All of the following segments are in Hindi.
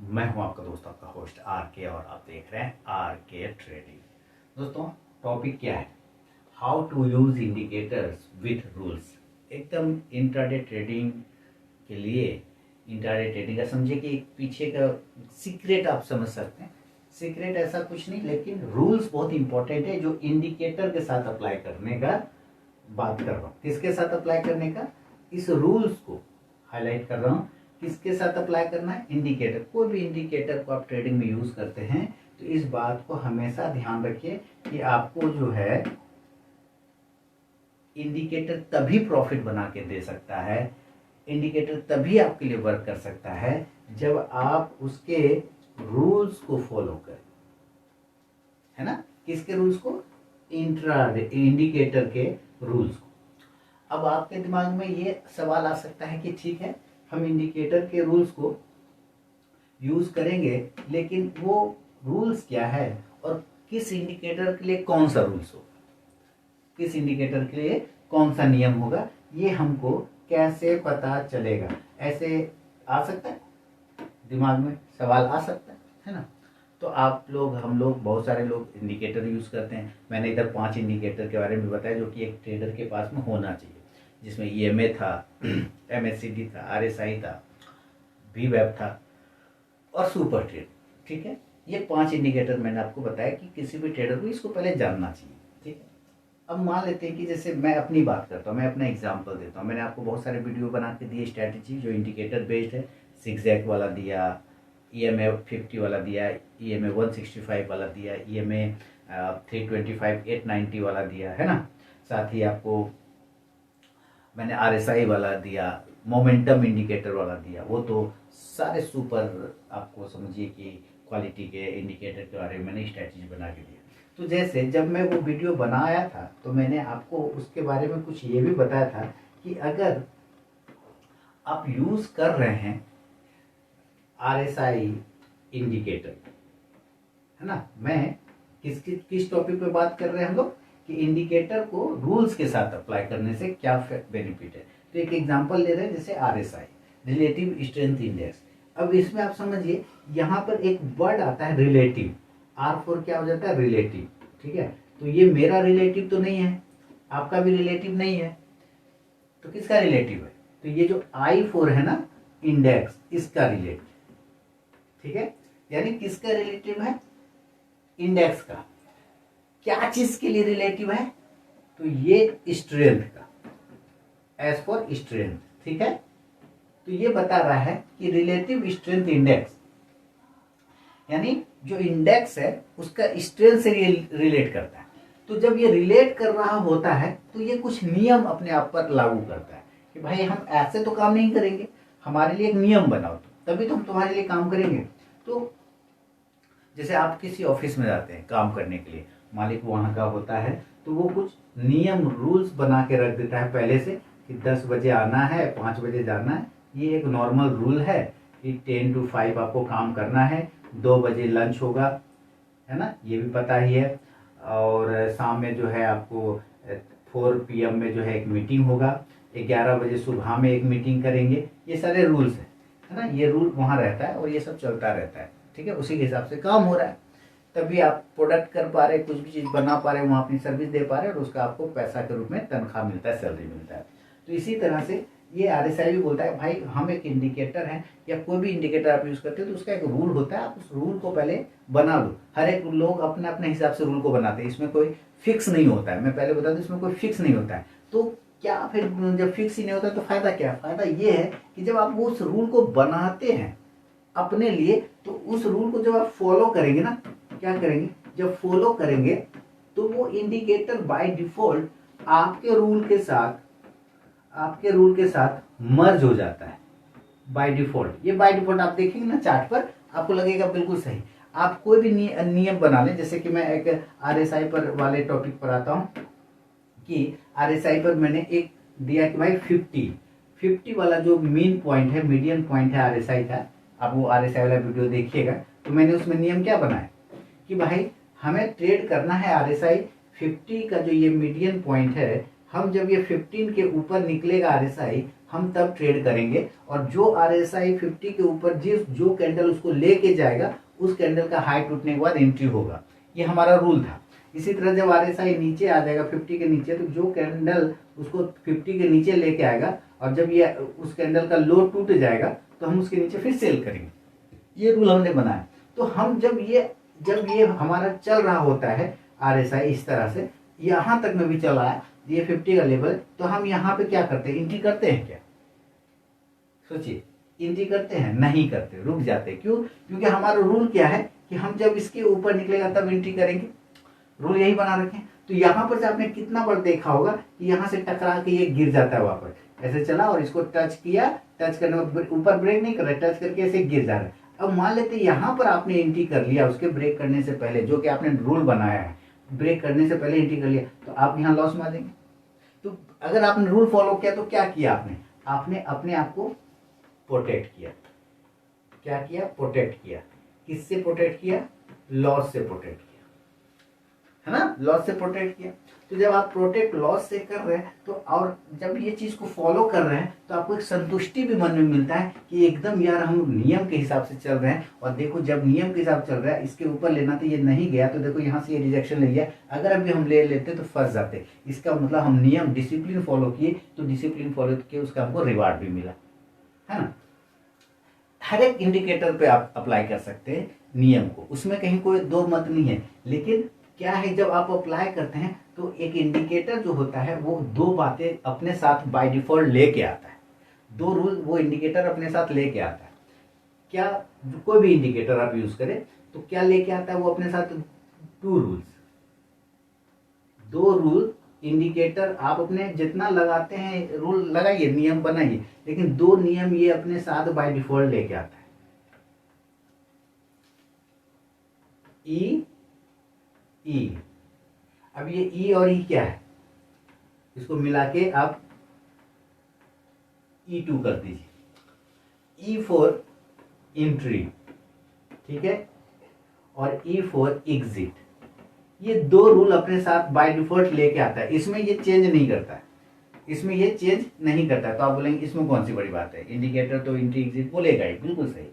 मैं हूं आपका दोस्त, आपका होस्ट आर के, और आप देख रहे हैं आर के ट्रेडिंग। दोस्तों, टॉपिक क्या है? How to use indicators with rules. एकदम इंट्राडे ट्रेडिंग के लिए, इंट्राडे ट्रेडिंग का समझिए कि पीछे का सीक्रेट आप समझ सकते हैं। सीक्रेट ऐसा कुछ नहीं, लेकिन रूल्स बहुत इंपॉर्टेंट है जो इंडिकेटर के साथ अप्लाई करने का बात कर रहा हूँ। किसके साथ अप्लाई करने का? इस रूल्स को हाईलाइट कर रहा हूँ। किसके साथ अप्लाई करना है? इंडिकेटर। कोई भी इंडिकेटर को आप ट्रेडिंग में यूज करते हैं तो इस बात को हमेशा ध्यान रखिए कि आपको जो है इंडिकेटर तभी प्रॉफिट बना के दे सकता है, इंडिकेटर तभी आपके लिए वर्क कर सकता है जब आप उसके रूल्स को फॉलो करें, है ना। किसके रूल्स को? इंडिकेटर के रूल्स को। अब आपके दिमाग में ये सवाल आ सकता है कि ठीक है, हम इंडिकेटर के रूल्स को यूज करेंगे, लेकिन वो रूल्स क्या है और किस इंडिकेटर के लिए कौन सा रूल्स होगा, किस इंडिकेटर के लिए कौन सा नियम होगा, ये हमको कैसे पता चलेगा? ऐसे आ सकता है, दिमाग में सवाल आ सकता है ना। तो आप लोग, हम लोग, बहुत सारे लोग इंडिकेटर यूज करते हैं। मैंने इधर 5 इंडिकेटर के बारे में बताया जो कि एक ट्रेडर के पास में होना चाहिए, जिसमें ईएमए था, एमएससीडी था, आरएसआई था, वीवेब था और सुपर ट्रेड। ठीक है, ये 5 इंडिकेटर मैंने आपको बताया कि किसी भी ट्रेडर को इसको पहले जानना चाहिए। ठीक है, अब मान लेते हैं कि जैसे मैं अपनी बात करता हूँ, मैं अपना एग्जांपल देता हूँ। मैंने आपको बहुत सारे वीडियो बना के दिए स्ट्रैटेजी जो इंडिकेटर बेस्ड है। सिक्सैक वाला दिया, ईएमए 50 वाला दिया, ईएमए 165 वाला दिया, ईएमए 325 890 वाला दिया, है ना। साथ ही आपको मैंने आरएसआई वाला दिया, मोमेंटम इंडिकेटर वाला दिया। वो तो सारे सुपर, आपको समझिए कि क्वालिटी के इंडिकेटर के बारे में मैंने स्ट्रैटेजी बना के दिया। तो जैसे जब मैं वो वीडियो बनाया था तो मैंने आपको उसके बारे में कुछ ये भी बताया था कि अगर आप यूज कर रहे हैं आरएसआई इंडिकेटर, है ना। मैं किस टॉपिक पे बात कर रहे हैं हम लोग कि इंडिकेटर को रूल्स के साथ अप्लाई करने से क्या बेनिफिट है। तो एक एग्जांपल ले रहे हैं, जैसे आरएसआई, रिलेटिव स्ट्रेंथ इंडेक्स। अब इसमें आप समझिए, यहाँ पर एक वर्ड आता है रिलेटिव। R4 क्या हो जाता है? रिलेटिव। ठीक है, तो ये मेरा रिलेटिव तो नहीं है, आपका भी रिलेटिव नहीं है, तो किसका रिलेटिव है? तो ये जो I4 है ना, इंडेक्स, इसका रिलेटिव। ठीक है, यानी किसका रिलेटिव है? इंडेक्स का। क्या चीज के लिए रिलेटिव है? तो ये स्ट्रेंथ का, एज फॉर स्ट्रेंथ। ठीक है, तो ये बता रहा है कि रिलेटिव स्ट्रेंथ इंडेक्स, यानी जो इंडेक्स है उसका स्ट्रेंथ से रिलेट करता है। तो जब ये रिलेट कर रहा होता है तो ये कुछ नियम अपने आप पर लागू करता है कि भाई हम ऐसे तो काम नहीं करेंगे, हमारे लिए एक नियम बनाओ, तभी तो हम तुम्हारे लिए काम करेंगे। तो जैसे आप किसी ऑफिस में जाते हैं काम करने के लिए, मालिक वहां का होता है, तो वो कुछ नियम रूल्स बना के रख देता है पहले से कि 10 बजे आना है, 5 बजे जाना है। ये एक नॉर्मल रूल है कि 10 to 5 आपको काम करना है, 2 बजे लंच होगा, है ना, ये भी पता ही है। और शाम में जो है आपको 4 PM में जो है एक मीटिंग होगा, 11 बजे सुबह में एक मीटिंग करेंगे। ये सारे रूल्स है ना, ये रूल वहाँ रहता है और ये सब चलता रहता है। ठीक है, उसी के हिसाब से काम हो रहा है, तभी आप प्रोडक्ट कर पा रहे, कुछ भी चीज बना पा रहे, वहाँ अपनी सर्विस दे पा रहे और उसका आपको पैसा के रूप में तनख्वाह मिलता है, सैलरी मिलता है। तो इसी तरह से ये आरएसआई भी बोलता है भाई हम एक इंडिकेटर है, या कोई भी इंडिकेटर आप यूज करते हो तो उसका एक रूल होता है, आप उस रूल को पहले बना लो। हर एक लोग अपने अपने हिसाब से रूल को बनाते हैं, इसमें कोई फिक्स नहीं होता है। मैं पहले बता दूं, इसमें कोई फिक्स नहीं होता है। तो क्या फिर जब फिक्स ही नहीं होता तो फायदा क्या? फायदा ये है कि जब आप उस रूल को बनाते हैं अपने लिए, तो उस रूल को जब आप फॉलो करेंगे ना, क्या करेंगे, जब फॉलो करेंगे तो वो इंडिकेटर बाय डिफॉल्ट आपके रूल के साथ मर्ज हो जाता है बाय डिफॉल्ट। ये बाय डिफॉल्ट आप देखेंगे ना चार्ट पर, आपको लगेगा बिल्कुल सही। आप कोई भी नियम बना लें, जैसे कि मैं एक आरएसआई पर वाले टॉपिक पर आता हूं कि आरएसआई पर मैंने एक दिया कि भाई 50 वाला जो मीन पॉइंट है, मीडियन पॉइंट है आरएसआई का, आप वो आरएसआई वाला वीडियो देखिएगा। तो मैंने उसमें नियम क्या बनाया कि भाई हमें ट्रेड करना है आरएसआई 50 का जो ये मीडियन पॉइंट है, हम जब ये 15 के ऊपर निकलेगा आरएसआई, हम तब ट्रेड करेंगे। और जो RSI 50 के ऊपर जिस जो कैंडल उसको लेके जाएगा उस कैंडल का हाई टूटने के बाद एंट्री होगा। ये हमारा रूल था। इसी तरह जब RSI नीचे आ जाएगा 50 के नीचे, तो जो कैंडल उसको 50 के नीचे लेके आएगा और जब ये उस कैंडल का लो टूट जाएगा तो हम उसके नीचे फिर सेल करेंगे। ये रूल हमने बनाया। तो हम जब ये हमारा चल रहा होता है RSI इस तरह से यहाँ तक में भी चला है, ये 50 का लेवल, तो हम यहाँ पे क्या करते हैं, एंट्री करते हैं क्या? सोचिए, एंट्री करते हैं? नहीं करते, रुक जाते हैं। क्यों? क्योंकि हमारा रूल क्या है कि हम जब इसके ऊपर निकलेगा तब एंट्री करेंगे। रूल यही बना रखे हैं। तो यहाँ पर से आपने कितना बार देखा होगा कि यहाँ से टकरा के ये गिर जाता है वापस, ऐसे चला और इसको टच किया, टच करने ऊपर ब्रेक नहीं कर रहा, टच करके ऐसे गिर जा रहा है। अब मान लेते यहाँ पर आपने एंट्री कर लिया उसके ब्रेक करने से पहले, जो कि आपने रूल बनाया है, ब्रेक करने से पहले एंट्री कर लिया, तो आप यहाँ लॉस में आ जाएंगे। तो अगर आपने रूल फॉलो किया तो क्या किया आपने अपने आप को प्रोटेक्ट किया। क्या किया? प्रोटेक्ट किया। किससे प्रोटेक्ट किया? लॉस से प्रोटेक्ट किया, है ना? लॉस से प्रोटेक्ट किया। तो जब आप प्रोटेक्ट लॉस से कर रहे हैं तो, और जब ये चीज को फॉलो कर रहे हैं तो आपको एक संतुष्टि भी मन में मिलता है कि एकदम यार हम नियम के हिसाब से चल रहे हैं। और देखो जब नियम के हिसाब से चल रहा है, इसके ऊपर लेना तो ये नहीं गया, तो देखो यहाँ से ये रिजेक्शन ले गया, अगर अभी हम ले लेते तो फंस जाते। इसका मतलब हम नियम डिसिप्लिन फॉलो किए, तो डिसिप्लिन फॉलो किए उसका हमको रिवार्ड भी मिला, है ना? हर एक इंडिकेटर पे आप अप्लाई कर सकते हैं नियम को, उसमें कहीं कोई दो मत नहीं है। लेकिन क्या है, जब आप अप्लाई करते हैं तो एक इंडिकेटर जो होता है वो दो बातें अपने साथ बाय डिफॉल्ट लेके आता है। दो रूल वो इंडिकेटर अपने साथ लेके आता है। क्या? कोई भी इंडिकेटर आप यूज करें तो क्या लेके आता है वो अपने साथ? टू रूल्स, दो रूल। इंडिकेटर आप अपने जितना लगाते हैं रूल लगाइए, नियम बनाइए, लेकिन दो नियम ये अपने साथ बाय डिफॉल्ट लेके आता है। ई, अब ये ई और ई क्या है, इसको मिला के आप E2 कर दीजिए। E फॉर एंट्री, ठीक है, और E फॉर एग्जिट। ये दो रूल अपने साथ बाय डिफॉल्ट लेके आता है, इसमें ये चेंज नहीं करता है, इसमें ये चेंज नहीं करता है। तो आप बोलेंगे इसमें कौन सी बड़ी बात है, इंडिकेटर तो एंट्री एग्जिट बोलेगा ही, बिल्कुल सही।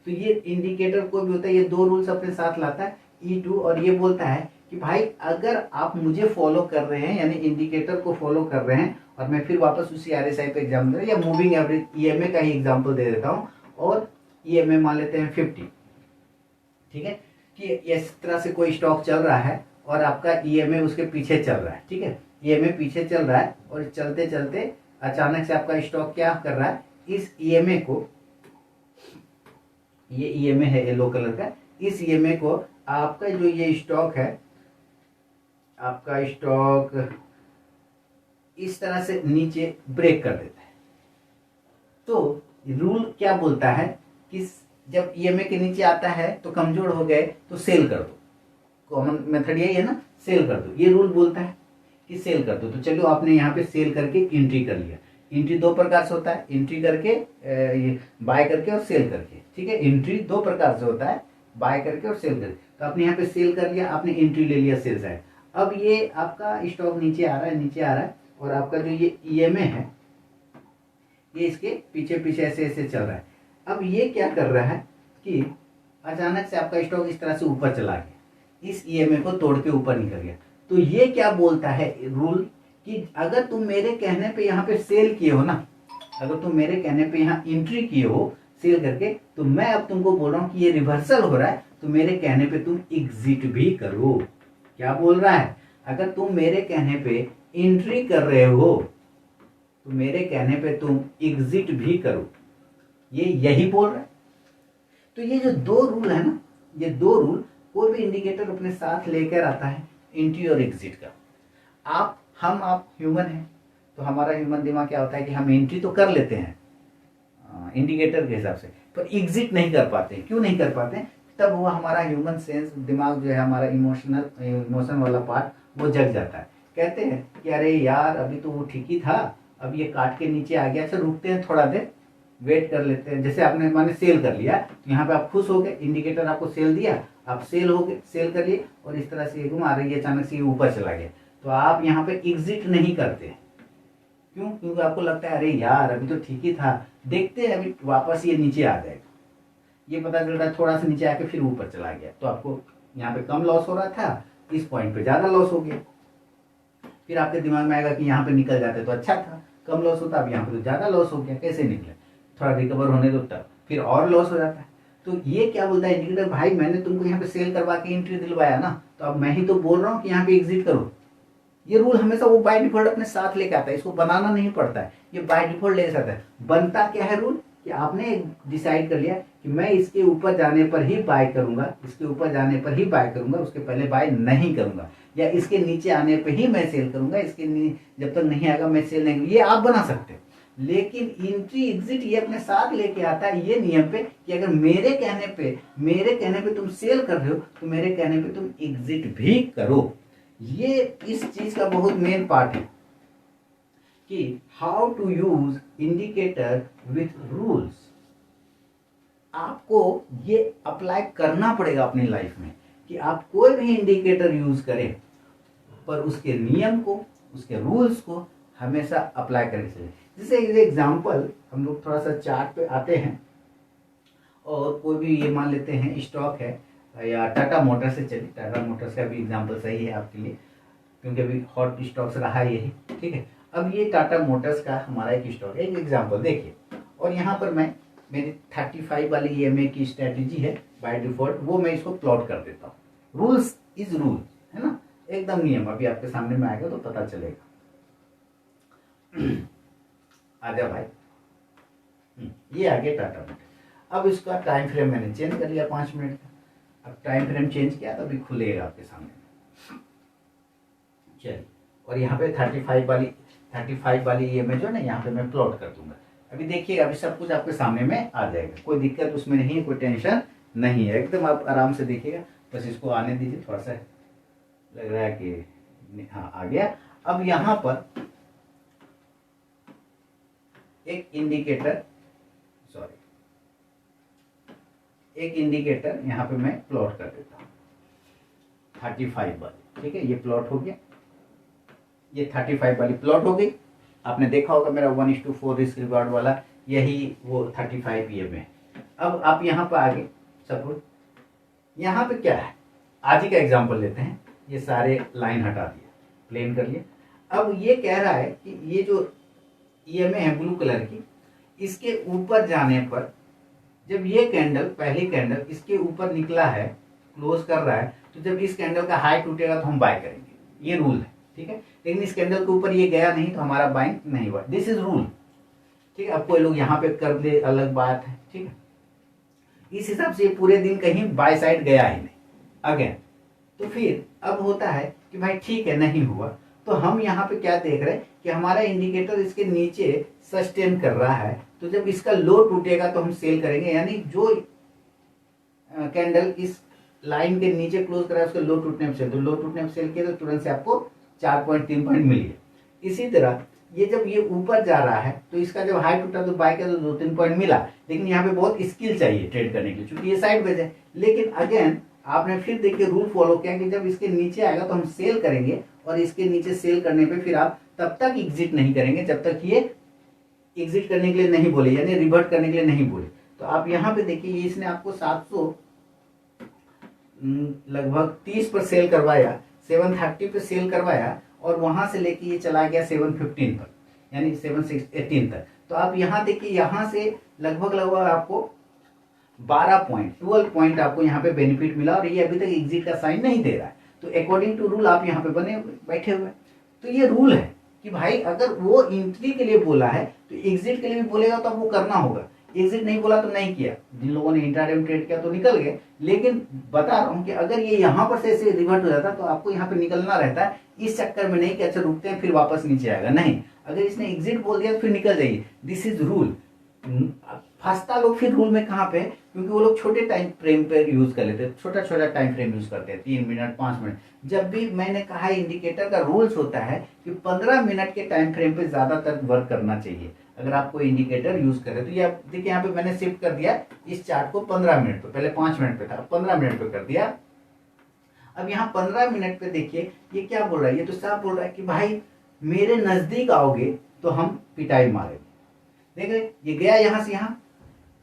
तो ये इंडिकेटर कोई भी होता है ये दो रूल्स अपने साथ लाता है E2, और ये बोलता है कि भाई अगर आप मुझे फॉलो कर रहे हैं, यानी इंडिकेटर को फॉलो कर रहे हैं, और मैं फिर वापस उसी RSI पे एग्जाम दे रहा या मूविंग एवरेज EMA का ही एग्जाम्पल दे देता हूँ, और EMA मान लेते हैं 50, ठीक है, कि इस तरह से कोई स्टॉक चल रहा है और आपका EMA उसके पीछे चल रहा है, ठीक है, EMA पीछे चल रहा है, और चलते चलते अचानक से आपका स्टॉक क्या कर रहा है, इस EMA को, ये EMA है येलो कलर का, इस EMA को आपका जो ये स्टॉक है, आपका स्टॉक इस तरह से नीचे ब्रेक कर देता है। तो रूल क्या बोलता है कि जब EMA के नीचे आता है तो कमजोर हो गए तो सेल कर दो। कॉमन मेथड यही है ना, सेल कर दो, ये रूल बोलता है कि सेल कर दो। तो चलो आपने यहाँ पे सेल करके एंट्री कर लिया। एंट्री दो प्रकार से होता है, एंट्री करके बाय करके और सेल करके, ठीक है। एंट्री दो प्रकार से होता है, बाय करके और सेल करके। तो आपने यहाँ पे सेल कर लिया, आपने एंट्री ले लिया सेल साइड। अब ये आपका स्टॉक नीचे आ रहा है, नीचे आ रहा है, और आपका जो ये EMA है ये इसके पीछे पीछे ऐसे ऐसे चल रहा है। अब ये क्या कर रहा है कि अचानक से आपका स्टॉक इस तरह से ऊपर चला गया, इस EMA को तोड़ के ऊपर निकल गया। तो ये क्या बोलता है रूल कि अगर तुम मेरे कहने पे यहाँ पे सेल किए हो ना, अगर तुम मेरे कहने पे यहाँ एंट्री किए हो सेल करके, तो मैं अब तुमको बोल रहा हूँ कि ये रिवर्सल हो रहा है, तो मेरे कहने पे तुम एग्जिट भी करो। क्या बोल रहा है? अगर तुम मेरे कहने पे एंट्री कर रहे हो तो मेरे कहने पे तुम एग्जिट भी करो, ये यही बोल रहा है। तो ये जो दो रूल है ना, ये दो रूल कोई भी इंडिकेटर अपने साथ लेकर आता है, एंट्री और एग्जिट का। आप ह्यूमन हैं, तो हमारा ह्यूमन दिमाग क्या होता है कि हम एंट्री तो कर लेते हैं इंडिकेटर के हिसाब से, पर एग्जिट नहीं कर पाते। क्यों नहीं कर पाते? तब वो हमारा ह्यूमन सेंस दिमाग जो है, हमारा इमोशन वाला पार्ट वो जग जाता है। कहते हैं कि अरे यार अभी तो वो ठीक ही था, अब ये काट के नीचे आ गया, अच्छा रुकते हैं थोड़ा देर, वेट कर लेते हैं। जैसे आपने माने सेल कर लिया, तो यहाँ पे आप खुश हो गए, इंडिकेटर आपको सेल दिया, आप सेल हो गए, सेल कर लिए, और इस तरह से ये घुमा रही है, अचानक से ये ऊपर चला गया, तो आप यहाँ पे एग्जिट नहीं करते, क्यों? क्योंकि आपको लगता है अरे यार अभी तो ठीक ही था, देखते हैं अभी वापस ये नीचे आ जाएगा, ये पता चल रहा है थोड़ा सा नीचे आके फिर ऊपर चला गया, तो आपको यहाँ पे कम लॉस हो रहा था, इस पॉइंट पे ज्यादा लॉस हो गया। फिर आपके दिमाग में आएगा कि यहाँ पे निकल जाते तो अच्छा था, कम लॉस होता, अब यहाँ पे तो ज्यादा लॉस हो गया, कैसे निकले, थोड़ा रिकवर होने दो तब, फिर और लॉस हो जाता है। तो ये क्या बोलता है इंडिकेटर, भाई मैंने तुमको यहाँ पे सेल करवा के एंट्री दिलवाया ना, तो अब मैं ही तो बोल रहा हूँ कि यहाँ पे एग्जिट करो। ये रूल हमेशा वो बाय डिफॉल्ट अपने साथ लेके आता है, इसको बनाना नहीं पड़ता है, ये बाय डिफॉल्ट लेके आता है। बनता क्या है रूल, कि आपने डिसाइड कर लिया कि मैं इसके ऊपर जाने पर ही बाय करूंगा, इसके ऊपर जाने पर ही बाय करूंगा, उसके पहले बाय नहीं करूंगा, या इसके नीचे आने पर ही मैं सेल करूंगा, जब तक नहीं आएगा मैं सेल नहीं करूंगा। ये आप बना सकते हो, लेकिन एंट्री एग्जिट ये अपने साथ लेके आता है ये नियम पे कि अगर मेरे कहने पे तुम सेल कर रहे हो तो मेरे कहने पे तुम एग्जिट भी करो। ये इस चीज का बहुत मेन पार्ट है कि how to use indicator with rules. आपको ये अप्लाई करना पड़ेगा अपनी लाइफ में कि आप कोई भी इंडिकेटर यूज करें पर उसके नियम को, उसके रूल्स को हमेशा अप्लाई करने चाहिए। जैसे एग्जांपल हम लोग थोड़ा सा चार्ट पे आते हैं और कोई भी ये मान लेते हैं स्टॉक है, या टाटा मोटर्स से चलिए, टाटा मोटर्स का भी एग्जांपल सही है आपके लिए क्योंकि अभी हॉट स्टॉक्स रहा यही, ठीक है। अब ये टाटा मोटर्स का हमारा एक स्टॉक है, एक एग्जांपल देखिए, और यहाँ पर मैं मेरी 35 वाली EMA की स्ट्रेटेजी है बाय डिफॉल्ट, वो मैं इसको प्लॉट कर देता हूँ। रूल्स इज रूल है ना, एकदम नियम अभी आपके सामने में आएगा तो पता चलेगा। आजा भाई, ये आ गया टाटा मोटर्स। अब इसका टाइम फ्रेम मैंने चेंज कर लिया 5 मिनट का। अब टाइम फ्रेम चेंज किया तो अभी खुलेगा आपके सामने। चलिए, और यहाँ पे 35 वाली EMA जो है ना, यहाँ पे मैं प्लॉट कर दूंगा। अभी देखिएगा, अभी सब कुछ आपके सामने में आ जाएगा, कोई दिक्कत उसमें नहीं है, कोई टेंशन नहीं है, एकदम आप आराम से देखिएगा। बस इसको आने दीजिए, थोड़ा सा लग रहा है कि हाँ आ गया। अब यहाँ पर एक इंडिकेटर यहाँ पे मैं प्लॉट कर देता हूँ 35 वाली, ठीक है। ये प्लॉट हो गया, ये 35 वाली प्लॉट हो गई। आपने देखा होगा मेरा 1:4 रिस्क रिवार्ड वाला, यही वो 35 EMA है। अब आप यहाँ पर आगे सपोज यहाँ पे क्या है, आज ही का एग्जांपल लेते हैं। ये सारे लाइन हटा दिया, प्लेन कर लिया। अब ये कह रहा है कि ये जो EMA है ब्लू कलर की, इसके ऊपर जाने पर जब ये कैंडल, पहली कैंडल इसके ऊपर निकला है, क्लोज कर रहा है, तो जब इस कैंडल का हाई टूटेगा तो हम बाय करेंगे, ये रूल है, ठीक है। लेकिन इस कैंडल के ऊपर ये गया नहीं तो हमारा बाइंग नहीं हुआ, दिस इज रूल, ठीक है। अब कोई लोग यहाँ पे कर दे, अलग बात है, ठीक है। इस हिसाब से पूरे दिन कहीं बाय साइड गया ही नहीं अगेन। तो फिर अब होता है कि भाई ठीक है नहीं हुआ, तो हम यहाँ पे क्या देख रहे हैं कि हमारा इंडिकेटर इसके नीचे सस्टेन कर रहा है, तो जब इसका लो टूटेगा तो हम सेल करेंगे, यानी जो कैंडल इस लाइन के नीचे क्लोज करा है उसके लो टूटने में सेल, तो लो टूटने में सेल किया तो तुरंत से आपको 4.3 पॉइंट मिल गया। इसी तरह ये जब ये ऊपर जा रहा है तो इसका जब हाई टूटा तो बाय किया तो 2-3 पॉइंट मिला, लेकिन यहाँ पे बहुत स्किल चाहिए ट्रेड करने के लिए, क्योंकि ये साइड वेज है। लेकिन अगेन आपने फिर देखिए रूल फॉलो किया कि जब इसके नीचे आएगा तो हम सेल करेंगे, और इसके नीचे सेल करने पे फिर आप तब तक एग्जिट नहीं करेंगे जब तक ये एग्जिट करने के लिए नहीं बोले, यानी रिवर्ट करने के लिए नहीं बोले। तो आप यहाँ पे देखिए, इसने आपको 700 लगभग 30 पर सेल करवाया, 730 पे सेल करवाया, और वहां से लेके ये चला गया 715 पर, यानी 718 तक। तो आप यहाँ देखिए, यहाँ से लगभग आपको 12 पॉइंट आपको यहाँ पे बेनिफिट मिला, और ये अभी तक एग्जिट का साइन नहीं दे रहा है। तो अकॉर्डिंग टू रूल आप यहाँ पे बैठे हुए। तो ये रूल है कि भाई अगर वो एंट्री के लिए बोला है तो एग्जिट के लिए भी बोलेगा तो आपको करना होगा, एग्जिट नहीं बोला तो नहीं किया। जिन लोगों ने इंट्राडे में ट्रेड किया तो निकल गए, लेकिन बता रहा हूं कि अगर ये यहाँ पर से ऐसे रिवर्ट हो जाता तो आपको यहाँ पे निकलना रहता है, इस चक्कर में नहीं कि अच्छा रुकते हैं फिर वापस नीचे आएगा, नहीं। अगर इसने एग्जिट बोल दिया तो फिर निकल जाइए, दिस इज रूल। फंसता लोग फिर रूल में कहाँ पे, क्योंकि वो लोग छोटे टाइम फ्रेम पे यूज कर लेते हैं, छोटा छोटा टाइम फ्रेम यूज करते हैं, 3 मिनट 5 मिनट। जब भी मैंने कहा इंडिकेटर का रूल्स होता है कि 15 मिनट के टाइम फ्रेम पे ज्यादातर वर्क करना चाहिए अगर आप कोई इंडिकेटर यूज करें। तो ये देखिए यहाँ पे मैंने शिफ्ट कर दिया इस चार्ट को 15 मिनट पे, पहले 5 मिनट पे था, 15 मिनट पे कर दिया। अब यहाँ 15 मिनट पे देखिए ये क्या बोल रहा है, ये तो साफ बोल रहा है कि भाई मेरे नजदीक आओगे तो हम पिटाई मारेंगे। देख रहे, ये गया यहाँ से यहाँ,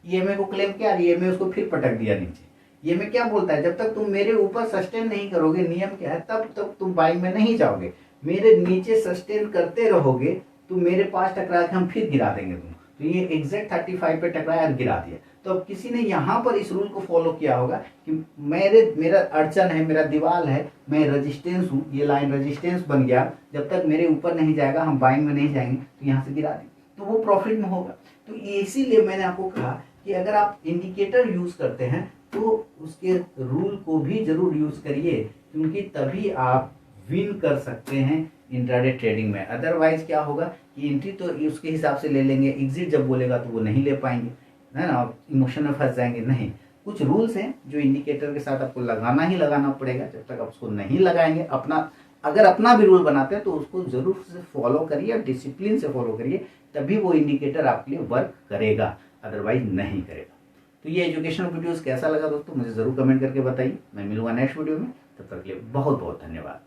ईएमए को क्लेम किया, ईएमए उसको फिर पटक दिया नीचे। ईएमए क्या बोलता है, जब तक तुम मेरे ऊपर सस्टेन नहीं करोगे, नियम क्या है, तब तक तुम बाइंग में नहीं जाओगे। मेरे नीचे सस्टेन करते रहोगे, तुम मेरे पास टकरा के हम फिर गिरा देंगे तुम। तो ये एग्जैक्ट 35 पे टकराया और गिरा दिया। तो अब किसी ने यहाँ पर इस रूल को फॉलो किया होगा कि मेरा अड़चन है, मेरा दीवार है, मैं रेजिस्टेंस हूँ, ये लाइन रेजिस्टेंस बन गया, जब तक मेरे ऊपर नहीं जाएगा हम बाइंग में नहीं जाएंगे, तो यहाँ से गिरा देंगे, तो वो प्रॉफिट में होगा। तो इसीलिए मैंने आपको कहा कि अगर आप इंडिकेटर यूज करते हैं तो उसके रूल को भी जरूर यूज करिए, क्योंकि तभी आप विन कर सकते हैं इंट्राडे ट्रेडिंग में। अदरवाइज क्या होगा कि एंट्री तो उसके हिसाब से ले लेंगे, एग्जिट जब बोलेगा तो वो नहीं ले पाएंगे, है ना, आप इमोशन में फंस जाएंगे। नहीं, कुछ रूल्स हैं जो इंडिकेटर के साथ आपको लगाना ही लगाना पड़ेगा। जब तक आप उसको नहीं लगाएंगे, अगर अपना भी रूल बनाते हैं तो उसको जरूर से फॉलो करिए, डिसिप्लिन से फॉलो करिए, तभी वो इंडिकेटर आपके लिए वर्क करेगा, अदरवाइज नहीं करेगा। तो ये एजुकेशनल वीडियोस कैसा लगा दोस्तों, मुझे जरूर कमेंट करके बताइए। मैं मिलूंगा नेक्स्ट वीडियो में, तब तक के लिए बहुत बहुत धन्यवाद।